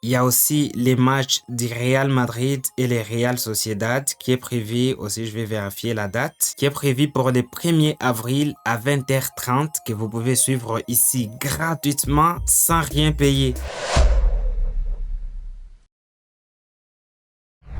Il y a aussi les matchs du Real Madrid et le Real Sociedad qui est prévu, aussi je vais vérifier la date, qui est prévu pour le 1er avril à 20h30 que vous pouvez suivre ici gratuitement sans rien payer.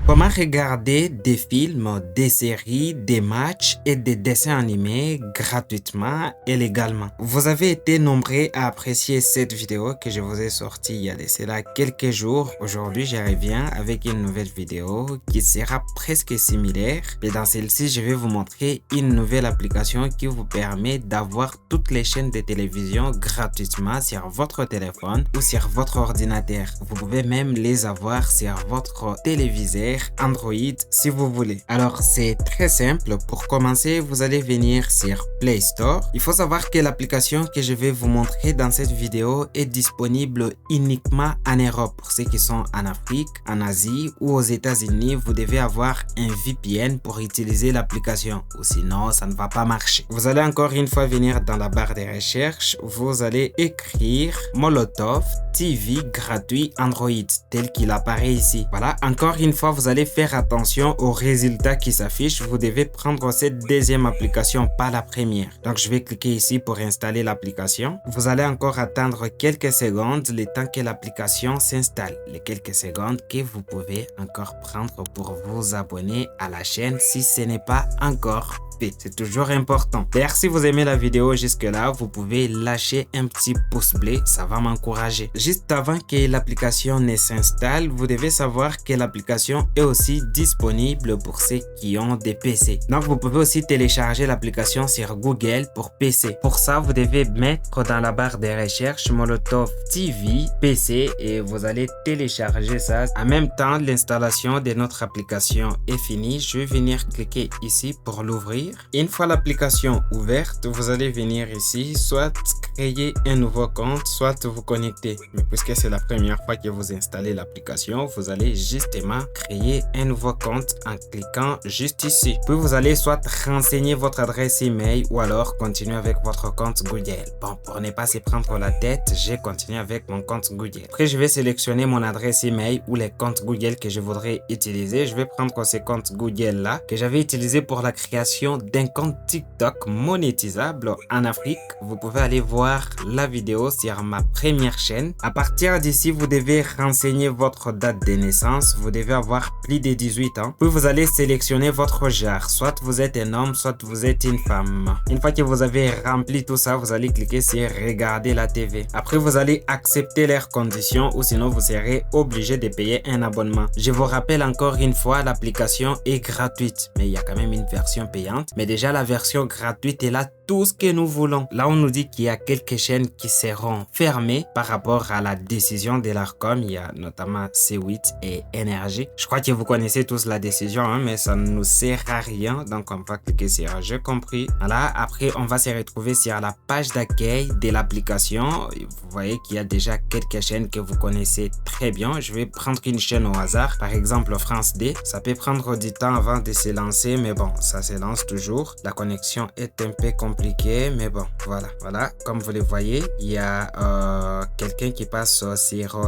Comment regarder des films, des séries, des matchs et des dessins animés gratuitement et légalement? Vous avez été nombreux à apprécier cette vidéo que je vous ai sortie il y a de cela quelques jours. Aujourd'hui, je reviens avec une nouvelle vidéo qui sera presque similaire. Et dans celle-ci, je vais vous montrer une nouvelle application qui vous permet d'avoir toutes les chaînes de télévision gratuitement sur votre téléphone ou sur votre ordinateur. Vous pouvez même les avoir sur votre téléviseur Android si vous voulez. Alors c'est très simple. Pour commencer, vous allez venir sur Play Store. Il faut savoir que l'application que je vais vous montrer dans cette vidéo est disponible uniquement en Europe. Pour ceux qui sont en Afrique, en Asie ou aux États-Unis, vous devez avoir un VPN pour utiliser l'application ou sinon ça ne va pas marcher. Vous allez encore une fois venir dans la barre de recherche. Vous allez écrire Molotov TV gratuit Android tel qu'il apparaît ici. Voilà, encore une fois, vous allez faire attention aux résultats qui s'affichent. Vous devez prendre cette deuxième application, pas la première. Donc, je vais cliquer ici pour installer l'application. Vous allez encore attendre quelques secondes le temps que l'application s'installe. Les quelques secondes que vous pouvez encore prendre pour vous abonner à la chaîne si ce n'est pas encore fait. C'est toujours important. D'ailleurs, si vous aimez la vidéo jusque-là, vous pouvez lâcher un petit pouce bleu. Ça va m'encourager. Juste avant que l'application ne s'installe, vous devez savoir que l'application est aussi disponible pour ceux qui ont des PC. Donc, vous pouvez aussi télécharger l'application sur Google pour PC. Pour ça, vous devez mettre dans la barre de recherche Molotov TV PC et vous allez télécharger ça. En même temps, l'installation de notre application est finie. Je vais venir cliquer ici pour l'ouvrir. Une fois l'application ouverte, vous allez venir ici, soit créer un nouveau compte, soit vous connecter. Mais puisque c'est la première fois que vous installez l'application, vous allez justement créer un nouveau compte en cliquant juste ici. Puis vous allez soit renseigner votre adresse email ou alors continuer avec votre compte Google. Bon, pour ne pas se prendre la tête, j'ai continué avec mon compte Google. Après, je vais sélectionner mon adresse email ou les comptes Google que je voudrais utiliser. Je vais prendre ce compte Google là que j'avais utilisé pour la création d'un compte TikTok monétisable en Afrique. Vous pouvez aller voir la vidéo sur ma première chaîne. À partir d'ici, vous devez renseigner votre date de naissance. Vous devez avoir plus de 18 ans. Puis vous allez sélectionner votre genre. Soit vous êtes un homme, soit vous êtes une femme. Une fois que vous avez rempli tout ça, vous allez cliquer sur regarder la TV. Après, vous allez accepter leurs conditions ou sinon vous serez obligé de payer un abonnement. Je vous rappelle encore une fois, l'application est gratuite, mais il y a quand même une version payante. Mais déjà, la version gratuite est là tout ce que nous voulons. Là, on nous dit qu'il y a quelques chaînes qui seront fermées par rapport à la décision de l'Arcom. Il y a notamment C8 et Énergie. Je crois que vous connaissez tous la décision, hein, mais ça ne nous sert à rien. Donc, on va cliquer sur J'ai compris. Voilà. Après, on va se retrouver sur la page d'accueil de l'application. Vous voyez qu'il y a déjà quelques chaînes que vous connaissez très bien. Je vais prendre une chaîne au hasard. Par exemple, France D. Ça peut prendre du temps avant de se lancer, mais bon, ça se lance toujours. La connexion est un peu compliquée, mais bon, voilà. Comme vous le voyez, il y a quelqu'un qui passe sur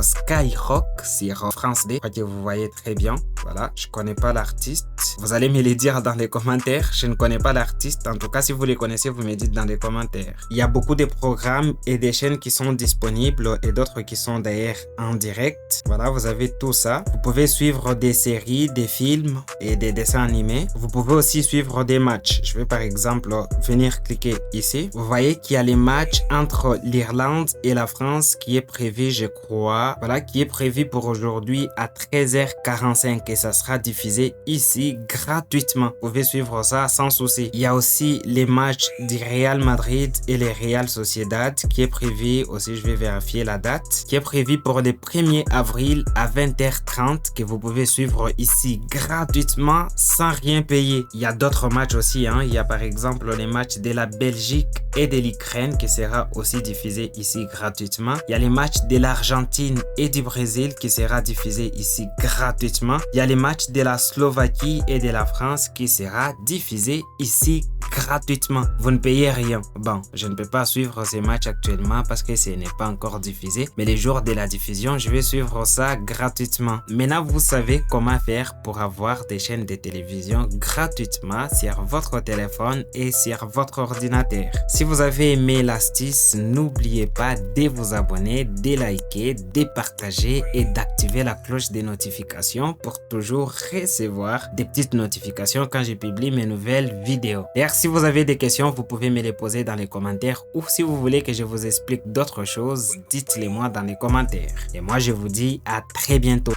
Skyrock, sur France D. Je crois que vous voyez très bien. Voilà, je connais pas l'artiste. Vous allez me le dire dans les commentaires. Je ne connais pas l'artiste. En tout cas, si vous les connaissez, vous me dites dans les commentaires. Il y a beaucoup de programmes et des chaînes qui sont disponibles et d'autres qui sont d'ailleurs en direct. Voilà, vous avez tout ça. Vous pouvez suivre des séries, des films et des dessins animés. Vous pouvez aussi suivre des matchs. Je vais par exemple venir cliquer ici. Vous voyez qu'il y a les matchs entre l'Irlande et la France qui est prévu, je crois. Voilà, qui est prévu pour aujourd'hui à 13h45 et ça sera diffusé ici gratuitement. Vous pouvez suivre ça sans souci. Il y a aussi les matchs du Real Madrid et le Real Sociedad qui est prévu aussi, je vais vérifier la date, qui est prévu pour le 1er avril à 20h30 que vous pouvez suivre ici gratuitement sans rien payer. Il y a d'autres matchs aussi, hein. Il y a par exemple les matchs de la Belgique et de l'Ukraine qui sera aussi diffusé ici gratuitement. Il y a les matchs de l'Argentine et du Brésil qui sera diffusé ici gratuitement. Il y a les matchs de la Slovaquie et de la France qui sera diffusé ici gratuitement. Vous ne payez rien. Bon, je ne peux pas suivre ces matchs actuellement parce que ce n'est pas encore diffusé, mais les jours de la diffusion, je vais suivre ça gratuitement. Maintenant, vous savez comment faire pour avoir des chaînes de télévision gratuitement sur votre téléphone et sur votre ordinateur. Si vous avez aimé l'astuce, n'oubliez pas de vous abonner, de liker, de partager et d'activer la cloche des notifications pour toujours recevoir des petites notifications quand je publie mes nouvelles vidéos. D'ailleurs, si vous avez des questions, vous pouvez me les poser dans les commentaires ou si vous voulez que je vous explique d'autres choses, dites-les moi dans les commentaires. Et moi, je vous dis à très bientôt.